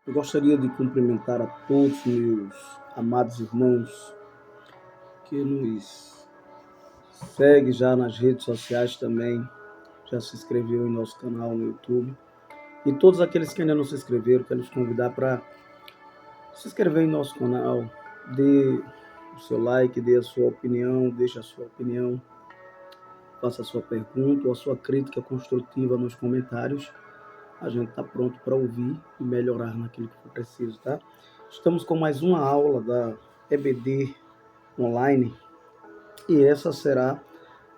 Eu gostaria de cumprimentar a todos meus amados irmãos que nos segue já nas redes sociais também, já se inscreveu em nosso canal no YouTube. E todos aqueles que ainda não se inscreveram, quero os convidar para se inscrever em nosso canal, dê o seu like, dê a sua opinião, deixe a sua opinião, faça a sua pergunta ou a sua crítica construtiva nos comentários. A gente está pronto para ouvir e melhorar naquilo que for preciso, tá? Estamos com mais uma aula da EBD online e essa será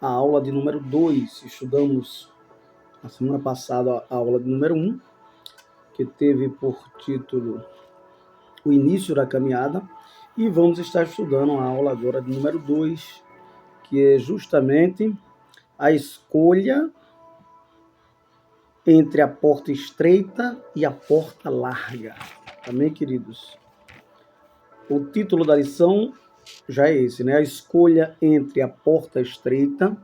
a aula de número 2. Estudamos na semana passada a aula de número 1, que teve por título o início da caminhada, e vamos estar estudando a aula agora de número 2, que é justamente a escolha entre a porta estreita e a porta larga. Amém, queridos? O título da lição já é esse, né? A escolha entre a porta estreita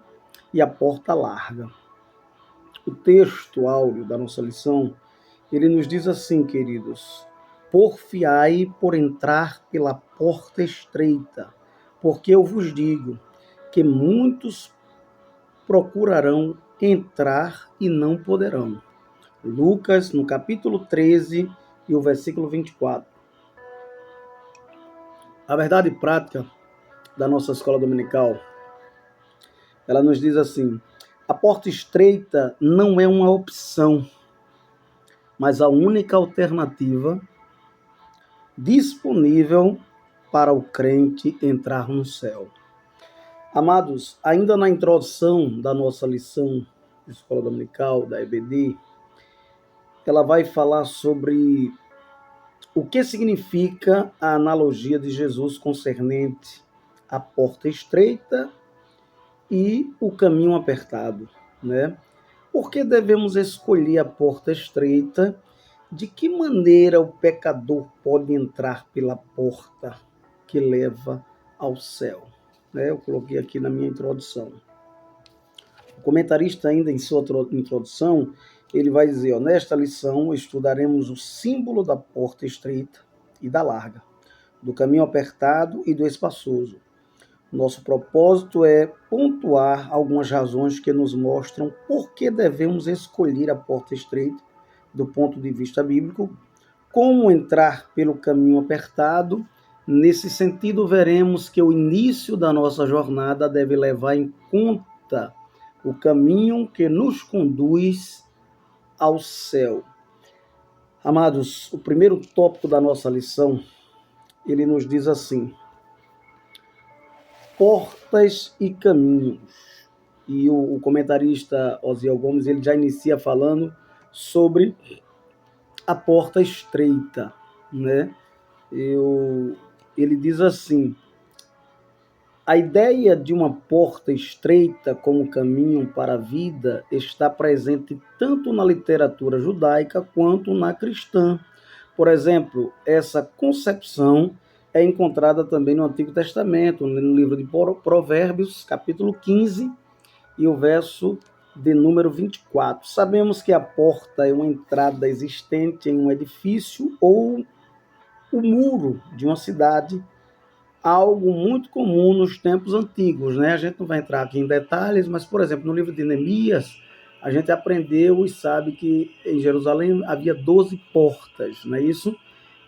e a porta larga. O texto áureo da nossa lição, ele nos diz assim, queridos: porfiai por entrar pela porta estreita, porque eu vos digo que muitos procurarão entrar e não poderão. Lucas, no capítulo 13 e o versículo 24. A verdade prática da nossa escola dominical, ela nos diz assim: a porta estreita não é uma opção, mas a única alternativa disponível para o crente entrar no céu. Amados, ainda na introdução da nossa lição de escola dominical, da EBD, ela vai falar sobre o que significa a analogia de Jesus concernente à porta estreita e o caminho apertado, né? Por que devemos escolher a porta estreita? De que maneira o pecador pode entrar pela porta que leva ao céu? Eu coloquei aqui na minha introdução. O comentarista, ainda em sua introdução, ele vai dizer: nesta lição estudaremos o símbolo da porta estreita e da larga, do caminho apertado e do espaçoso. Nosso propósito é pontuar algumas razões que nos mostram por que devemos escolher a porta estreita do ponto de vista bíblico, como entrar pelo caminho apertado. Nesse sentido, veremos que o início da nossa jornada deve levar em conta o caminho que nos conduz ao céu. Amados, o primeiro tópico da nossa lição, ele nos diz assim: portas e caminhos. E o comentarista Osiel Gomes, ele já inicia falando sobre a porta estreita, né? Ele diz assim: a ideia de uma porta estreita como caminho para a vida está presente tanto na literatura judaica quanto na cristã. Por exemplo, essa concepção é encontrada também no Antigo Testamento, no livro de Provérbios, capítulo 15, e o verso de número 24. Sabemos que a porta é uma entrada existente em um edifício ou o muro de uma cidade, algo muito comum nos tempos antigos, né? A gente não vai entrar aqui em detalhes, mas, por exemplo, no livro de Neemias, a gente aprendeu e sabe que em Jerusalém havia 12 portas, não é isso?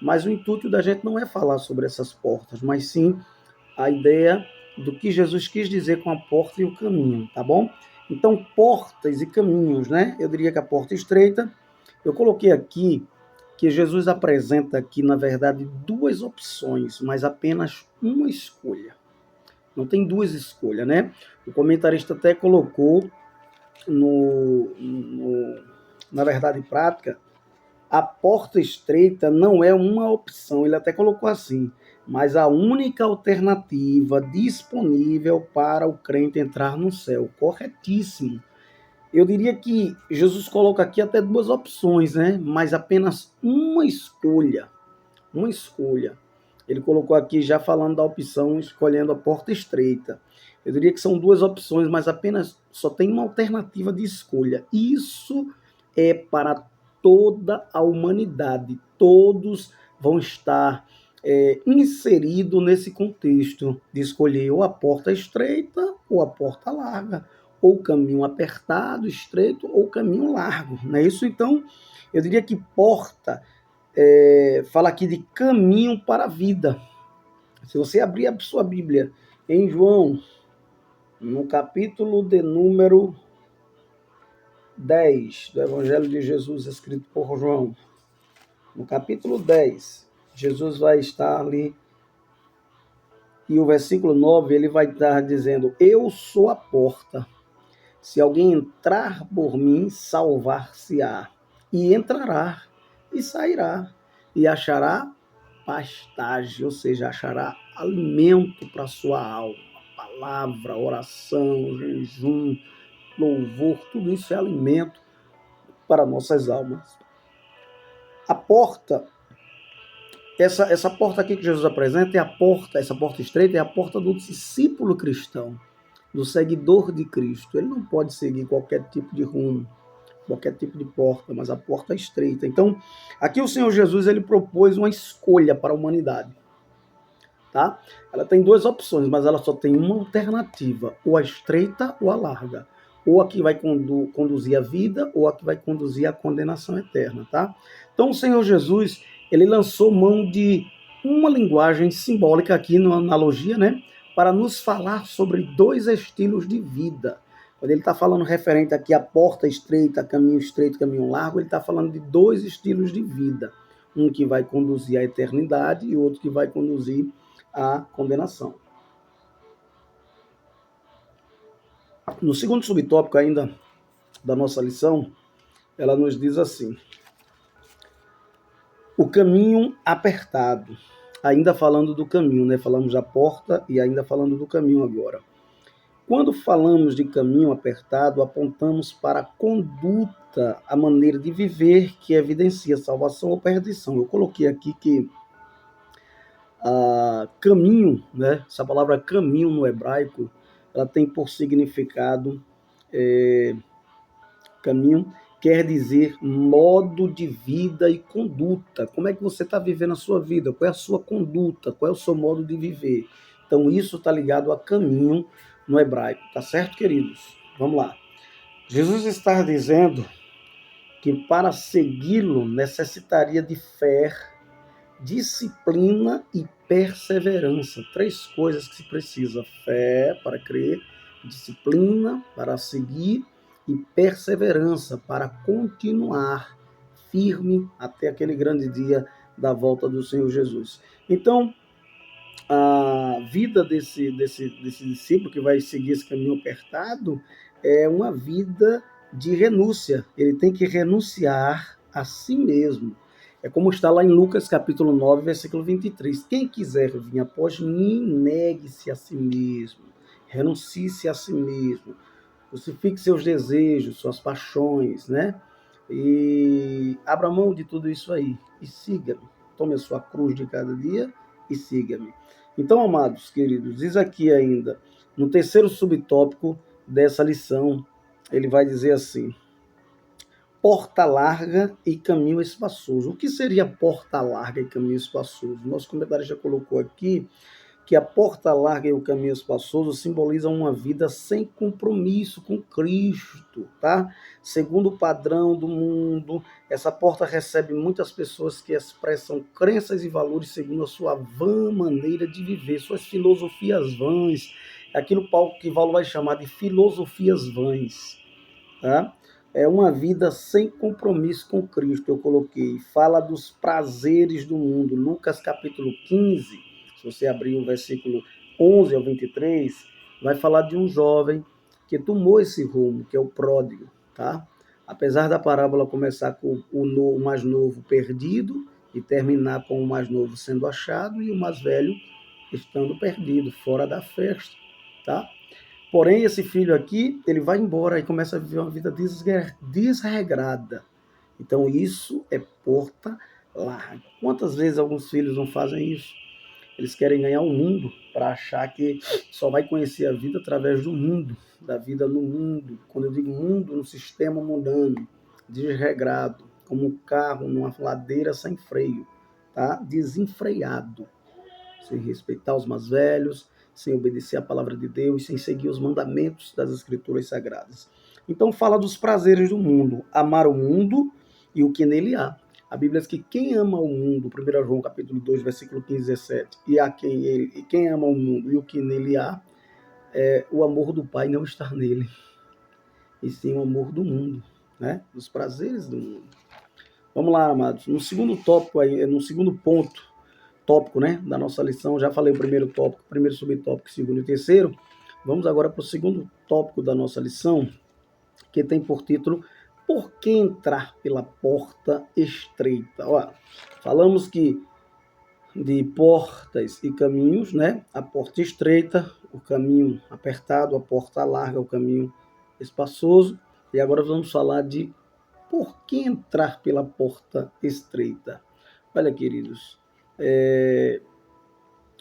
Mas o intuito da gente não é falar sobre essas portas, mas sim a ideia do que Jesus quis dizer com a porta e o caminho, tá bom? Então, portas e caminhos, né? Eu diria que a porta estreita, eu coloquei aqui que Jesus apresenta aqui, na verdade, duas opções, mas apenas uma escolha. Não tem duas escolhas, né? O comentarista até colocou na verdade prática, a porta estreita não é uma opção, ele até colocou assim, mas a única alternativa disponível para o crente entrar no céu. Corretíssimo. Eu diria que Jesus coloca aqui até duas opções, né? Mas apenas uma escolha. Uma escolha. Ele colocou aqui já falando da opção escolhendo a porta estreita. Eu diria que são duas opções, mas apenas só tem uma alternativa de escolha. Isso é para toda a humanidade. Todos vão estar inseridos nesse contexto de escolher ou a porta estreita ou a porta larga, ou o caminho apertado, estreito, ou o caminho largo. Não é isso? Então, eu diria que porta fala aqui de caminho para a vida. Se você abrir a sua Bíblia em João, no capítulo de número 10 do Evangelho de Jesus, escrito por João, no capítulo 10, Jesus vai estar ali, e o versículo 9, ele vai estar dizendo: eu sou a porta. Se alguém entrar por mim, salvar-se-á, e entrará, e sairá, e achará pastagem, ou seja, achará alimento para a sua alma. Palavra, oração, jejum, louvor, tudo isso é alimento para nossas almas. A porta, essa porta aqui que Jesus apresenta é a porta, essa porta estreita é a porta do discípulo cristão, do seguidor de Cristo. Ele não pode seguir qualquer tipo de rumo, qualquer tipo de porta, mas a porta é estreita. Então, aqui o Senhor Jesus ele propôs uma escolha para a humanidade. Tá? Ela tem duas opções, mas ela só tem uma alternativa, ou a estreita ou a larga. Ou a que vai conduzir à vida, ou a que vai conduzir à condenação eterna. Tá? Então o Senhor Jesus ele lançou mão de uma linguagem simbólica aqui, numa analogia, né? Para nos falar sobre dois estilos de vida. Quando ele está falando referente aqui à porta estreita, caminho largo, ele está falando de dois estilos de vida. Um que vai conduzir à eternidade e outro que vai conduzir à condenação. No segundo subtópico ainda da nossa lição, ela nos diz assim: o caminho apertado. Ainda falando do caminho, né? Falamos da porta e ainda falando do caminho agora. Quando falamos de caminho apertado, apontamos para a conduta, a maneira de viver que evidencia salvação ou perdição. Eu coloquei aqui que caminho, né? Essa palavra caminho no hebraico, ela tem por significado caminho, quer dizer modo de vida e conduta. Como é que você está vivendo a sua vida? Qual é a sua conduta? Qual é o seu modo de viver? Então isso está ligado a caminho no hebraico. Tá certo, queridos? Vamos lá. Jesus está dizendo que para segui-lo necessitaria de fé, disciplina e perseverança. Três coisas que se precisa: fé para crer, disciplina para seguir e perseverança para continuar firme até aquele grande dia da volta do Senhor Jesus. Então, a vida desse discípulo que vai seguir esse caminho apertado é uma vida de renúncia. Ele tem que renunciar a si mesmo. É como está lá em Lucas capítulo 9, versículo 23. Quem quiser vir após mim, negue-se a si mesmo, renuncie-se a si mesmo, crucifique seus desejos, suas paixões, né? E abra mão de tudo isso aí e siga-me. Tome a sua cruz de cada dia e siga-me. Então, amados, queridos, diz aqui ainda, no terceiro subtópico dessa lição, ele vai dizer assim: porta larga e caminho espaçoso. O que seria porta larga e caminho espaçoso? Nosso comentário já colocou aqui que a porta larga e o caminho espaçoso simbolizam uma vida sem compromisso com Cristo, tá? Segundo o padrão do mundo, essa porta recebe muitas pessoas que expressam crenças e valores segundo a sua vã maneira de viver, suas filosofias vãs, aquilo que Paulo vai chamar de filosofias vãs, tá? É uma vida sem compromisso com Cristo, eu coloquei. Fala dos prazeres do mundo. Lucas capítulo 15, se você abrir o versículo 11 ao 23, vai falar de um jovem que tomou esse rumo, que é o pródigo, tá? Apesar da parábola começar com o mais novo perdido e terminar com o mais novo sendo achado e o mais velho estando perdido, fora da festa, tá? Porém, esse filho aqui, ele vai embora e começa a viver uma vida desregrada. Então, isso é porta larga. Quantas vezes alguns filhos não fazem isso? Eles querem ganhar o mundo para achar que só vai conhecer a vida através do mundo, da vida no mundo. Quando eu digo mundo, no sistema mundano, desregrado. como um carro numa ladeira sem freio, tá? Desenfreado, sem respeitar os mais velhos, sem obedecer à palavra de Deus, sem seguir os mandamentos das Escrituras Sagradas. Então fala dos prazeres do mundo, amar o mundo e o que nele há. A Bíblia diz que quem ama o mundo, 1 João capítulo 2, versículo 15 e 17, e quem ama o mundo e o que nele há, o amor do Pai não está nele, e sim o amor do mundo, né? Dos prazeres do mundo. Vamos lá, amados. No segundo tópico aí, no segundo tópico, né, da nossa lição, já falei o primeiro tópico, primeiro subtópico, segundo e terceiro. Vamos agora para o segundo tópico da nossa lição, que tem por título Por que entrar pela porta estreita? Ó, falamos que de portas e caminhos, né? A porta estreita, o caminho apertado, a porta larga, o caminho espaçoso. E agora vamos falar de por que entrar pela porta estreita. Olha, queridos,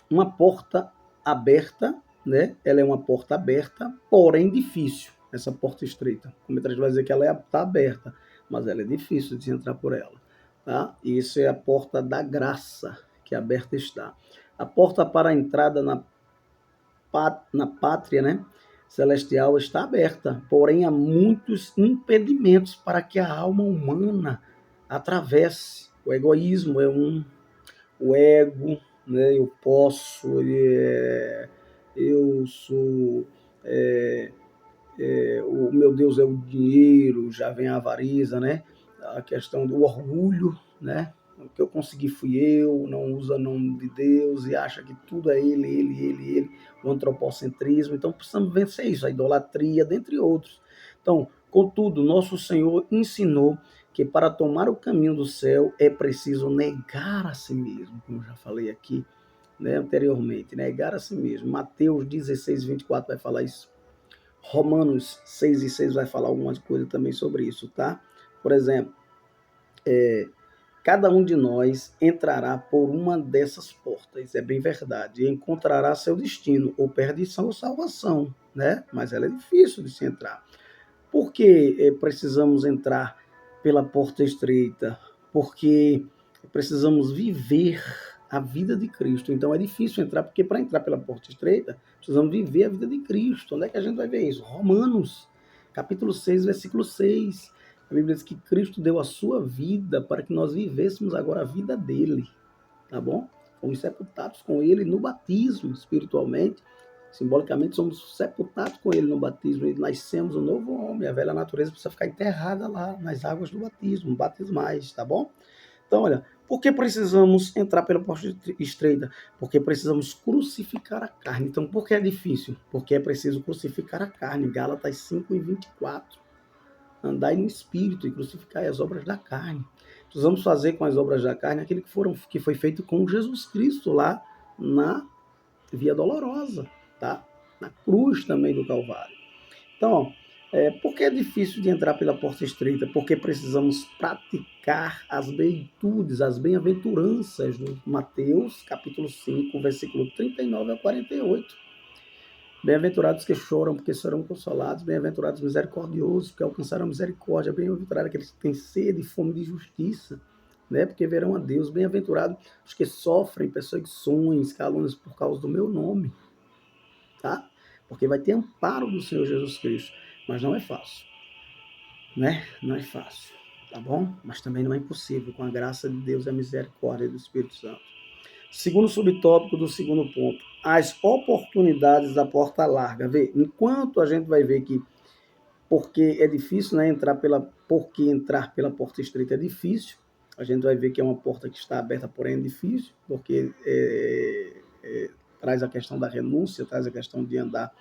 uma porta aberta, né? Ela é uma porta aberta, porém difícil, essa porta estreita. Como a gente vai dizer que ela está aberta, mas ela é difícil de entrar por ela, tá? E isso é a porta da graça, que aberta está. A porta para a entrada na pátria, né, celestial está aberta, porém há muitos impedimentos para que a alma humana atravesse. O egoísmo é o ego, né? Eu posso, eu sou, o meu Deus é o dinheiro, já vem a avariza, né? A questão do orgulho, né? O que eu consegui fui eu, não usa o nome de Deus e acha que tudo é ele, o antropocentrismo. Então precisamos vencer isso, a idolatria, dentre outros. Então, contudo, nosso Senhor ensinou que para tomar o caminho do céu é preciso negar a si mesmo, como eu já falei aqui, né, anteriormente, negar a si mesmo. Mateus 16, 24 vai falar isso. Romanos 6 e 6 vai falar algumas coisas também sobre isso, tá? Por exemplo, cada um de nós entrará por uma dessas portas, é bem verdade, e encontrará seu destino, ou perdição ou salvação, né? Mas ela é difícil de se entrar. Por que precisamos entrar pela porta estreita? Porque precisamos viver a vida de Cristo. Então é difícil entrar, porque para entrar pela porta estreita, precisamos viver a vida de Cristo. Onde é que a gente vai ver isso? Romanos, capítulo 6, versículo 6. A Bíblia diz que Cristo deu a sua vida para que nós vivêssemos agora a vida dele, tá bom? Fomos sepultados com ele no batismo, espiritualmente. Simbolicamente, somos sepultados com ele no batismo e nascemos um novo homem. A velha natureza precisa ficar enterrada lá nas águas do batismo, batismais, tá bom? Então, olha, por que precisamos entrar pela porta estreita? Porque precisamos crucificar a carne. Então, por que é difícil? Porque é preciso crucificar a carne. Gálatas 5 e 24. Andai no espírito e crucificai as obras da carne. Precisamos fazer com as obras da carne aquilo que foi feito com Jesus Cristo lá na Via Dolorosa, tá? Na cruz também do Calvário. Então, ó, por que é difícil de entrar pela porta estreita? Porque precisamos praticar as virtudes, as bem-aventuranças do Mateus, capítulo 5, versículo 39 a 48. Bem-aventurados que choram, porque serão consolados. Bem-aventurados misericordiosos, porque alcançarão misericórdia. Bem-aventurados aqueles que têm sede e fome de justiça, né? Porque verão a Deus. Bem-aventurados os que sofrem perseguições, calúnias por causa do meu nome, tá? Porque vai ter amparo do Senhor Jesus Cristo. Mas não é fácil, né? Não é fácil, tá bom? Mas também não é impossível, com a graça de Deus e a misericórdia do Espírito Santo. Segundo subtópico do segundo ponto, as oportunidades da porta larga. Vê, enquanto a gente vai ver que porque é difícil, né, porque entrar pela porta estreita é difícil, a gente vai ver que é uma porta que está aberta, porém é difícil, porque traz a questão da renúncia, traz a questão de andar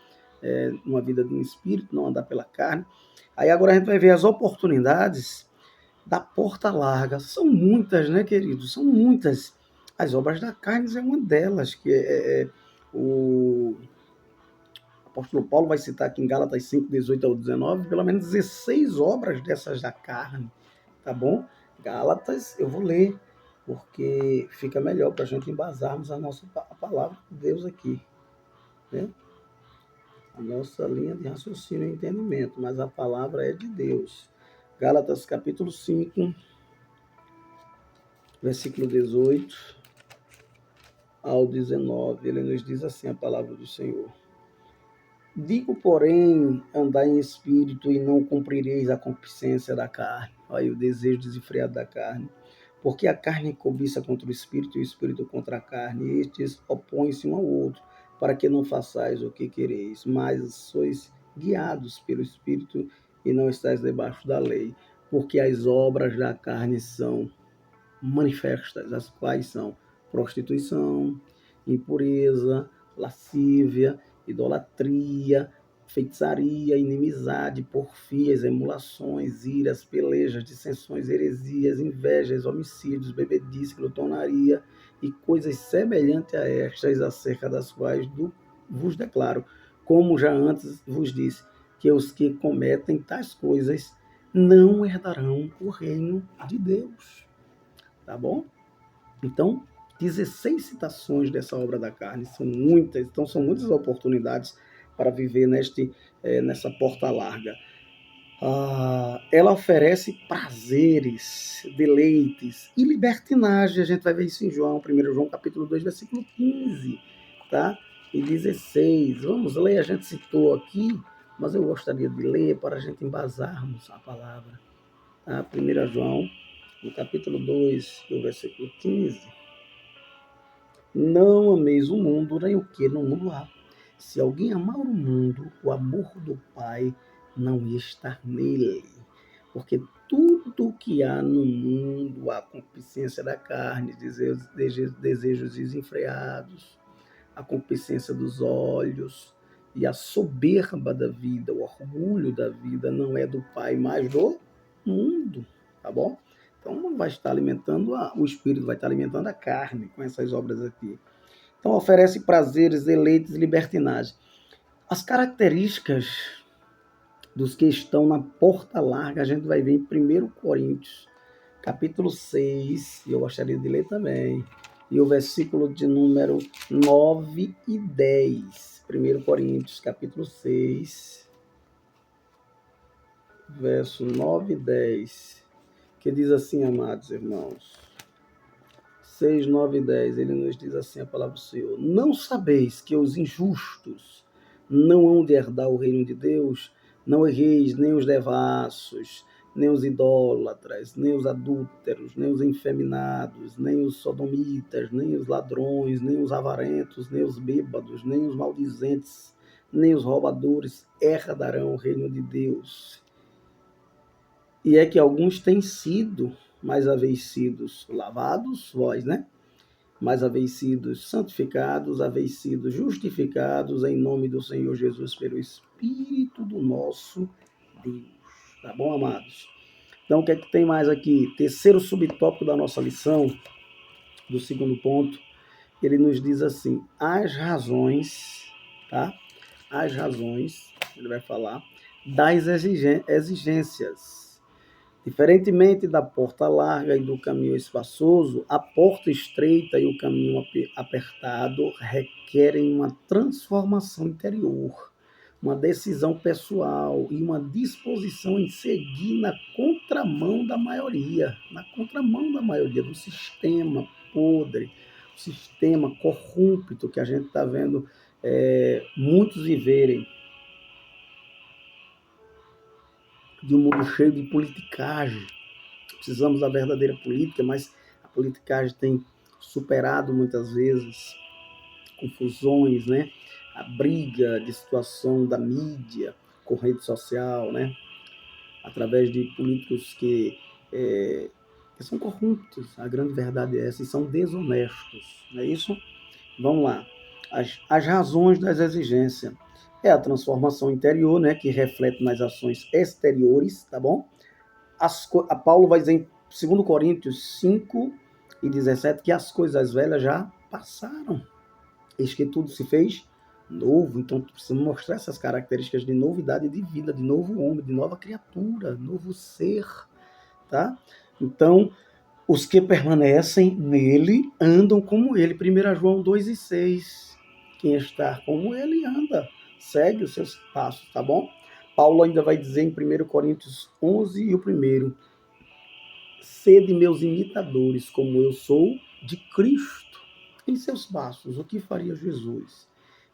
uma vida de um espírito, não andar pela carne. Aí agora a gente vai ver as oportunidades da porta larga. São muitas, né, queridos? São muitas. As obras da carne é uma delas, que o apóstolo Paulo vai citar aqui em Gálatas 5, 18 ao 19, pelo menos 16 obras dessas da carne, tá bom? Gálatas, eu vou ler, porque fica melhor para a gente embasarmos a palavra de Deus aqui, né? A nossa linha de raciocínio e entendimento, mas a palavra é de Deus. Gálatas capítulo 5, versículo 18 ao 19, ele nos diz assim a palavra do Senhor. Digo, porém, andai em espírito e não cumprireis a concupiscência da carne. Aí o desejo desenfreado da carne. Porque a carne cobiça contra o espírito e o espírito contra a carne. E estes opõem-se um ao outro, para que não façais o que quereis. Mas sois guiados pelo espírito e não estáis debaixo da lei. Porque as obras da carne são manifestas, as quais são prostituição, impureza, lascívia, idolatria, feitiçaria, inimizade, porfias, emulações, iras, pelejas, dissensões, heresias, invejas, homicídios, bebedice, glutonaria e coisas semelhantes a estas, acerca das quais vos declaro, como já antes vos disse, que os que cometem tais coisas não herdarão o reino de Deus. Tá bom? Então, 16 citações dessa obra da carne, são muitas, então são muitas oportunidades para viver nessa porta larga. Ela oferece prazeres, deleites e libertinagem. A gente vai ver isso em João, 1 João capítulo 2, versículo 15, tá? E 16. Vamos ler, a gente citou aqui, mas eu gostaria de ler para a gente embasarmos a palavra. Tá? 1 João, no capítulo 2, do versículo 15. Não ameis o mundo, nem o que no mundo há. Se alguém amar o mundo, o amor do Pai não está nele. Porque tudo que há no mundo, a concupiscência da carne, desejos desenfreados, a concupiscência dos olhos e a soberba da vida, o orgulho da vida, não é do Pai, mas do mundo, tá bom? Então vai estar alimentando, o espírito vai estar alimentando a carne com essas obras aqui. Então oferece prazeres, deleites e libertinagem. As características dos que estão na porta larga, a gente vai ver em 1 Coríntios, capítulo 6, e eu gostaria de ler também, e o versículo de número 9 e 10. 1 Coríntios, capítulo 6, verso 9 e 10, que diz assim, amados irmãos, 6, 9 e 10, ele nos diz assim a palavra do Senhor: não sabeis que os injustos não hão de herdar o reino de Deus? Não erreis nem os devassos, nem os idólatras, nem os adúlteros, nem os efeminados, nem os sodomitas, nem os ladrões, nem os avarentos, nem os bêbados, nem os maldizentes, nem os roubadores herdarão o reino de Deus. E é que alguns têm sido, mas haveis sido lavados, vós, né? Mas haveis sido santificados, haveis sido justificados em nome do Senhor Jesus pelo Espírito do nosso Deus. Tá bom, amados? Então, o que é que tem mais aqui? Terceiro subtópico da nossa lição, do segundo ponto, ele nos diz assim, as razões, tá? As razões, ele vai falar, das exigências. Diferentemente da porta larga e do caminho espaçoso, a porta estreita e o caminho apertado requerem uma transformação interior, uma decisão pessoal e uma disposição em seguir na contramão da maioria, do sistema podre, o sistema corrupto que a gente está vendo muitos viverem, de um mundo cheio de politicagem. Precisamos da verdadeira política, mas a politicagem tem superado muitas vezes confusões, né? A briga de situação da mídia com rede social, né? Através de políticos que são corruptos, a grande verdade é essa, e são desonestos, não é isso? Vamos lá. As razões das exigências. É a transformação interior, né, que reflete nas ações exteriores, tá bom? A Paulo vai dizer em 2 Coríntios 5 e 17 que as coisas velhas já passaram. Eis que tudo se fez novo. Então, precisamos mostrar essas características de novidade de vida, de novo homem, de nova criatura, novo ser, tá? Então, os que permanecem nele andam como ele. 1 João 2 e 6. Quem está como ele anda, segue os seus passos, tá bom? Paulo ainda vai dizer em 1 Coríntios 11 e o primeiro: sede meus imitadores, como eu sou de Cristo. Em seus passos, o que faria Jesus?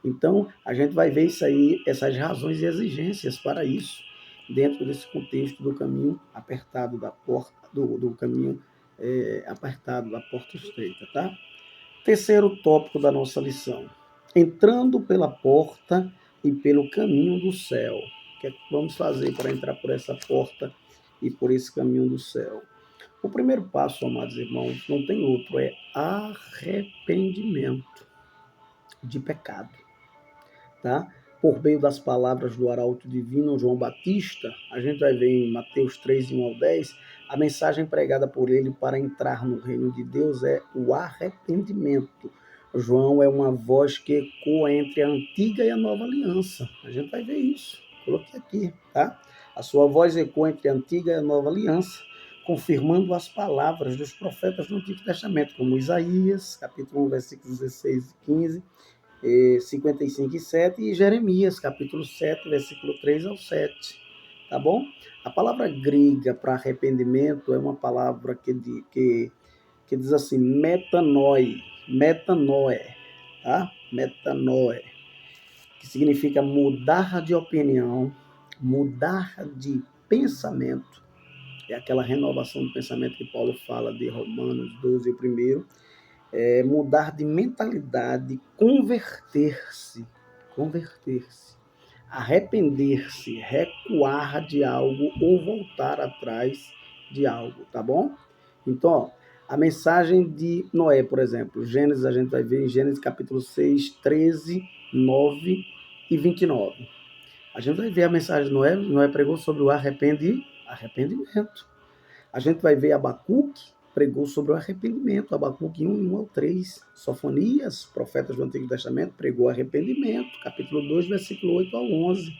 Então, a gente vai ver isso aí, essas razões e exigências para isso, dentro desse contexto do caminho apertado da porta, do caminho apertado da porta estreita, tá? Terceiro tópico da nossa lição. Entrando pela porta e pelo caminho do céu. O que é que vamos fazer para entrar por essa porta e por esse caminho do céu? O primeiro passo, amados irmãos, não tem outro, é arrependimento de pecado, tá? Por meio das palavras do arauto divino João Batista, a gente vai ver em Mateus 3, 1 ao 10, a mensagem pregada por ele para entrar no reino de Deus é o arrependimento. João é uma voz que ecoa entre a antiga e a nova aliança. A gente vai ver isso. Coloquei aqui, tá? A sua voz ecoa entre a antiga e a nova aliança, confirmando as palavras dos profetas do Antigo Testamento, como Isaías, capítulo 1, versículos 16 e 15, 55 e 7, e Jeremias, capítulo 7, versículo 3 ao 7. Tá bom? A palavra grega para arrependimento é uma palavra que diz assim, metanoe, tá? Metanoe, que significa mudar de opinião, mudar de pensamento. É aquela renovação do pensamento que Paulo fala de Romanos 12, o primeiro. Mudar de mentalidade, converter-se, arrepender-se, recuar de algo ou voltar atrás de algo, tá bom? Então, ó, a mensagem de Noé, por exemplo, Gênesis, a gente vai ver em Gênesis capítulo 6, 13, 9 e 29. A gente vai ver a mensagem de Noé, Noé pregou sobre o arrependimento. A gente vai ver Abacuque, pregou sobre o arrependimento, Abacuque 1, 1 ao 3. Sofonias, profetas do Antigo Testamento, pregou arrependimento, capítulo 2, versículo 8 ao 11.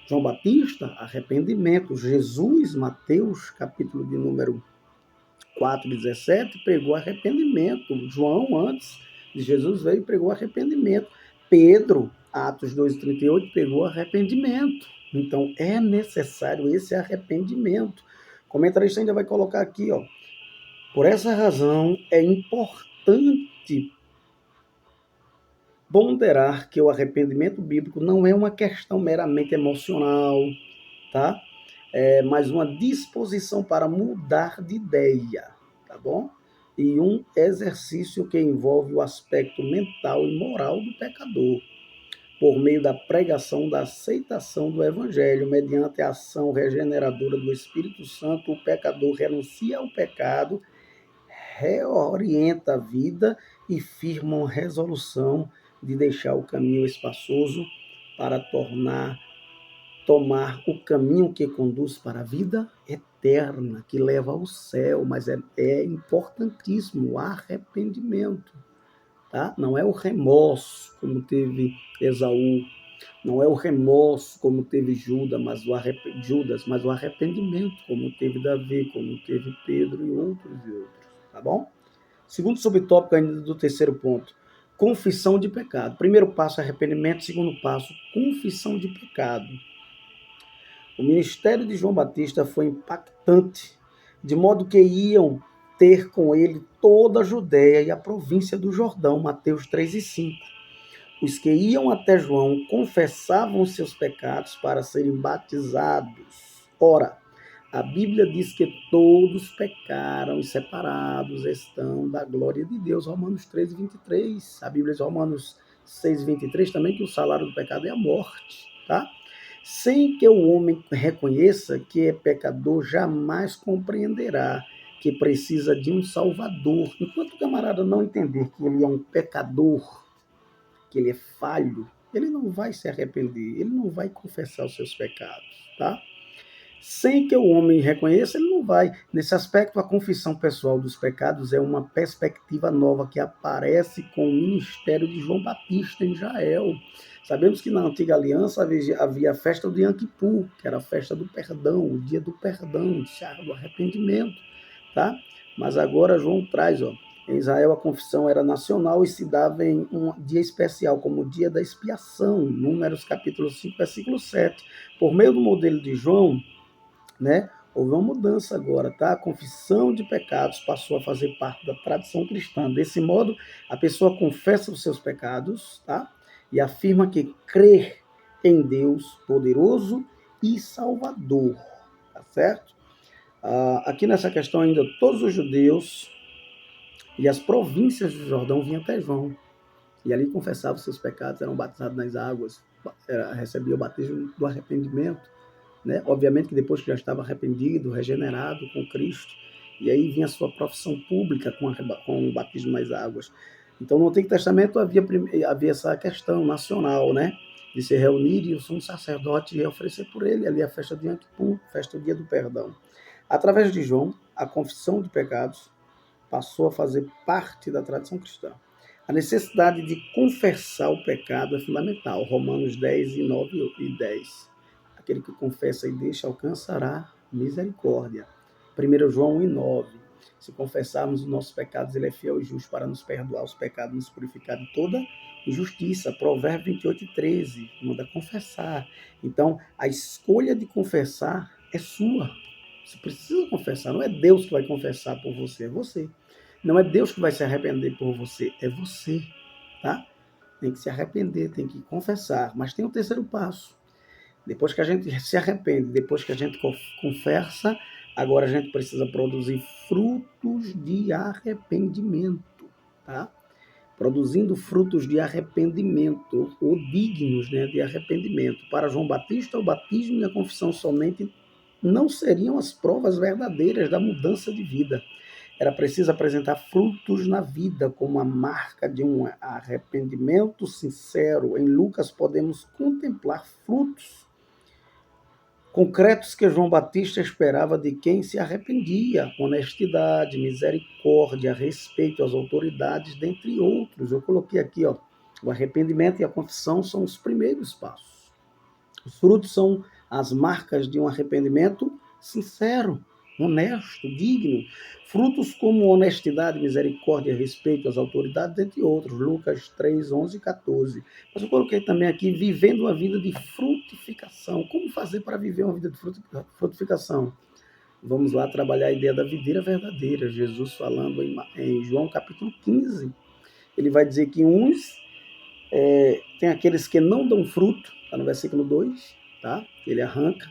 João Batista, arrependimento. Jesus, Mateus, capítulo de número 4, 17, pregou arrependimento. João, antes de Jesus veio, pregou arrependimento. Pedro, Atos 2, 38, pregou arrependimento. Então, é necessário esse arrependimento. O comentarista ainda vai colocar aqui, ó. Por essa razão, é importante ponderar que o arrependimento bíblico não é uma questão meramente emocional, tá? É mais uma disposição para mudar de ideia, tá bom? E um exercício que envolve o aspecto mental e moral do pecador, por meio da pregação da aceitação do Evangelho, mediante a ação regeneradora do Espírito Santo, o pecador renuncia ao pecado, reorienta a vida e firma uma resolução de deixar o caminho espaçoso para tomar o caminho que conduz para a vida eterna, que leva ao céu, mas é importantíssimo o arrependimento, tá? Não é o remorso, como teve Esaú, não é o remorso, como teve Judas, mas o arrependimento, como teve Davi, como teve Pedro e outros, tá bom? Segundo subtópico ainda do terceiro ponto, confissão de pecado. Primeiro passo, arrependimento. Segundo passo, confissão de pecado. O ministério de João Batista foi impactante, de modo que iam ter com ele toda a Judéia e a província do Jordão, Mateus 3 e 5. Os que iam até João confessavam seus pecados para serem batizados. Ora, a Bíblia diz que todos pecaram e separados estão da glória de Deus, Romanos 13, 23. A Bíblia diz, Romanos 6, 23 também, que o salário do pecado é a morte, tá? Sem que o homem reconheça que é pecador, jamais compreenderá que precisa de um salvador. Enquanto o camarada não entender que ele é um pecador, que ele é falho, ele não vai se arrepender, ele não vai confessar os seus pecados, tá? Sem que o homem reconheça, ele não vai. Nesse aspecto, a confissão pessoal dos pecados é uma perspectiva nova que aparece com o ministério de João Batista em Israel. Sabemos que na antiga aliança havia a festa do Yom Kippur, que era a festa do perdão, o dia do perdão, do arrependimento, tá? Mas agora João traz, ó, em Israel a confissão era nacional e se dava em um dia especial, como o dia da expiação, Números capítulo 5, versículo 7. Por meio do modelo de João, né, Houve uma mudança agora, tá? A confissão de pecados passou a fazer parte da tradição cristã. Desse modo, a pessoa confessa os seus pecados, tá? E afirma que crê em Deus poderoso e Salvador, tá certo? Aqui nessa questão ainda, todos os judeus e as províncias do Jordão vinham até João, e ali confessavam seus pecados, eram batizados nas águas, recebiam o batismo do arrependimento, né? Obviamente que depois que já estava arrependido, regenerado com Cristo, e aí vinha a sua profissão pública com o batismo nas águas. Então, no Antigo Testamento havia essa questão nacional, né? De se reunir e o sumo sacerdote ia oferecer por ele ali a festa de Yom Kippur, festa do dia do perdão. Através de João, a confissão de pecados passou a fazer parte da tradição cristã. A necessidade de confessar o pecado é fundamental. Romanos 10, 9 e 10. Aquele que confessa e deixa alcançará misericórdia. 1 João 1, 9. Se confessarmos os nossos pecados, ele é fiel e justo para nos perdoar os pecados, nos purificar de toda injustiça. Provérbio 28, 13. Manda confessar. Então, a escolha de confessar é sua. Você precisa confessar. Não é Deus que vai confessar por você, é você. Não é Deus que vai se arrepender por você, é você, tá? Tem que se arrepender, tem que confessar. Mas tem o terceiro passo. Depois que a gente se arrepende, depois que a gente confessa, agora a gente precisa produzir frutos de arrependimento, tá? Produzindo frutos de arrependimento, ou dignos, né, de arrependimento. Para João Batista, o batismo e a confissão somente não seriam as provas verdadeiras da mudança de vida. Era preciso apresentar frutos na vida, como a marca de um arrependimento sincero. Em Lucas, podemos contemplar frutos concretos que João Batista esperava de quem se arrependia: honestidade, misericórdia, respeito às autoridades, dentre outros. Eu coloquei aqui, ó, o arrependimento e a confissão são os primeiros passos. Os frutos são as marcas de um arrependimento sincero, honesto, digno. Frutos como honestidade, misericórdia, respeito às autoridades, entre outros. Lucas 3, 11 e 14. Mas eu coloquei também aqui, vivendo uma vida de frutificação. Como fazer para viver uma vida de frutificação? Vamos lá trabalhar a ideia da videira verdadeira. Jesus falando em João capítulo 15. Ele vai dizer que tem aqueles que não dão fruto, está no versículo 2, tá? Ele arranca.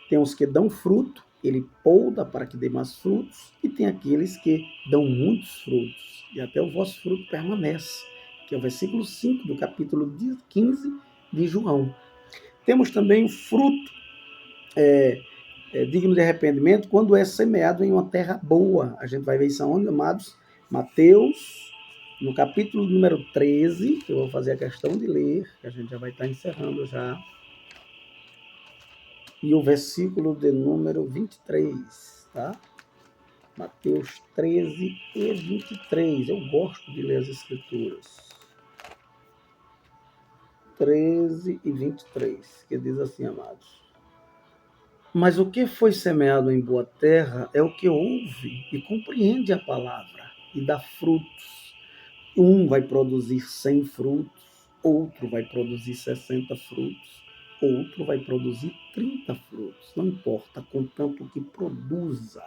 Tem os que dão fruto, ele poda para que dê mais frutos, e tem aqueles que dão muitos frutos, e até o vosso fruto permanece, que é o versículo 5 do capítulo 15 de João. Temos também o fruto digno de arrependimento quando é semeado em uma terra boa. A gente vai ver isso aonde, amados? Mateus, no capítulo número 13, que eu vou fazer a questão de ler, que a gente já vai estar encerrando já, e o versículo de número 23, tá? Mateus 13 e 23. Eu gosto de ler as escrituras. 13 e 23, que diz assim, amados: mas o que foi semeado em boa terra é o que ouve e compreende a palavra e dá frutos. Um vai produzir 100 frutos, outro vai produzir 60 frutos, outro vai produzir 30 frutos. Não importa, contanto que produza.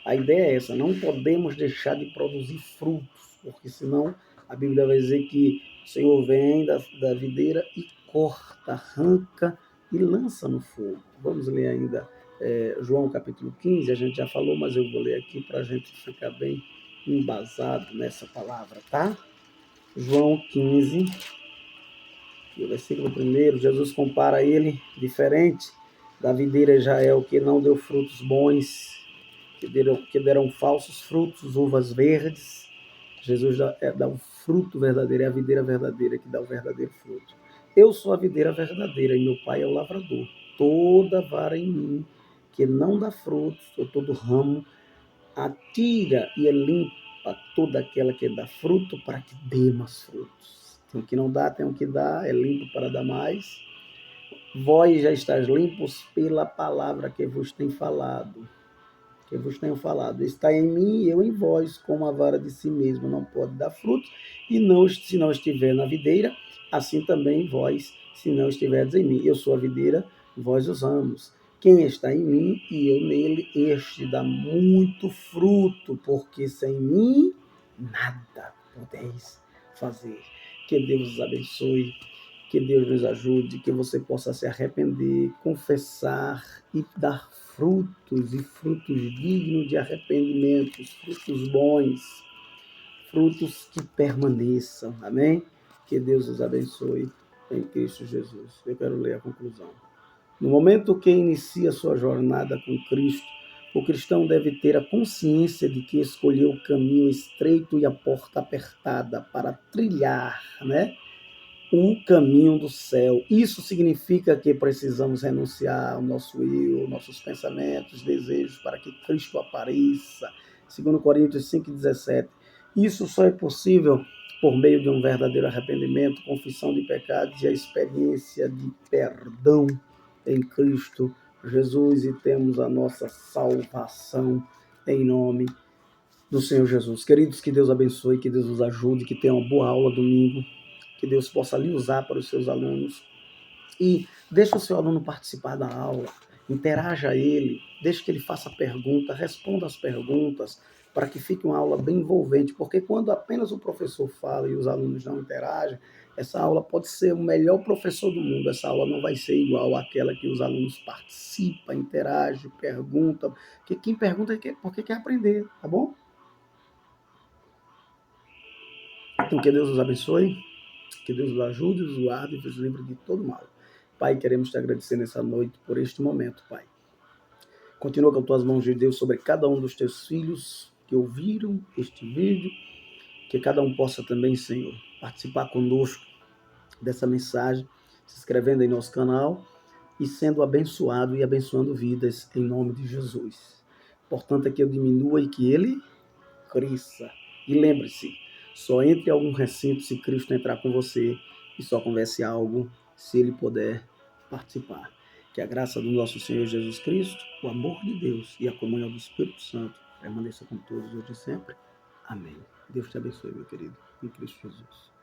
A ideia é essa, não podemos deixar de produzir frutos, porque senão a Bíblia vai dizer que o Senhor vem da videira e corta, arranca e lança no fogo. Vamos ler ainda João capítulo 15, a gente já falou, mas eu vou ler aqui para a gente ficar bem embasado nessa palavra, tá? João 15, no versículo 1, Jesus compara ele, diferente da videira Israel, que não deu frutos bons, que deram falsos frutos, uvas verdes. Jesus dá o fruto verdadeiro, é a videira verdadeira que dá o verdadeiro fruto. Eu sou a videira verdadeira e meu pai é o lavrador. Toda vara em mim que não dá frutos, ou todo ramo, atira e limpa toda aquela que dá fruto para que dê mais frutos. Tem o que não dá, tem o que dá, é limpo para dar mais. Vós já estáis limpos pela palavra que vos tenho falado. Está em mim e eu em vós, como a vara de si mesma não pode dar frutos, e não, se não estiver na videira, assim também vós, se não estiverdes em mim. Eu sou a videira, vós os ramos. Quem está em mim e eu nele, este dá muito fruto, porque sem mim nada podeis fazer. Que Deus os abençoe, que Deus nos ajude, que você possa se arrepender, confessar e dar frutos, e frutos dignos de arrependimentos, frutos bons, frutos que permaneçam. Amém? Que Deus os abençoe em Cristo Jesus. Eu quero ler a conclusão. No momento que inicia sua jornada com Cristo, o cristão deve ter a consciência de que escolheu o caminho estreito e a porta apertada para trilhar, né, o caminho do céu. Isso significa que precisamos renunciar ao nosso eu, nossos pensamentos, desejos, para que Cristo apareça. Segundo Coríntios 5,17. Isso só é possível por meio de um verdadeiro arrependimento, confissão de pecados e a experiência de perdão em Cristo Jesus, e temos a nossa salvação em nome do Senhor Jesus. Queridos, que Deus abençoe, que Deus os ajude, que tenham uma boa aula domingo, que Deus possa lhe usar para os seus alunos. E deixe o seu aluno participar da aula, interaja ele, deixe que ele faça pergunta, responda as perguntas, para que fique uma aula bem envolvente, porque quando apenas o professor fala e os alunos não interagem, essa aula pode ser o melhor professor do mundo, essa aula não vai ser igual àquela que os alunos participam, interagem, perguntam, porque quem pergunta é porque quer aprender, tá bom? Então, que Deus os abençoe, que Deus os ajude, os guarde e os livre de todo mal. Pai, queremos te agradecer nessa noite por este momento, Pai. Continua com as tuas mãos de Deus sobre cada um dos teus filhos que ouviram este vídeo, que cada um possa também, Senhor, participar conosco dessa mensagem, se inscrevendo em nosso canal e sendo abençoado e abençoando vidas em nome de Jesus. Portanto, é que eu diminua e que ele cresça. E lembre-se, só entre algum recinto se Cristo entrar com você, e só converse algo se ele puder participar. Que a graça do nosso Senhor Jesus Cristo, o amor de Deus e a comunhão do Espírito Santo permaneça com todos hoje e sempre. Amém. Deus te abençoe, meu querido, em Cristo Jesus.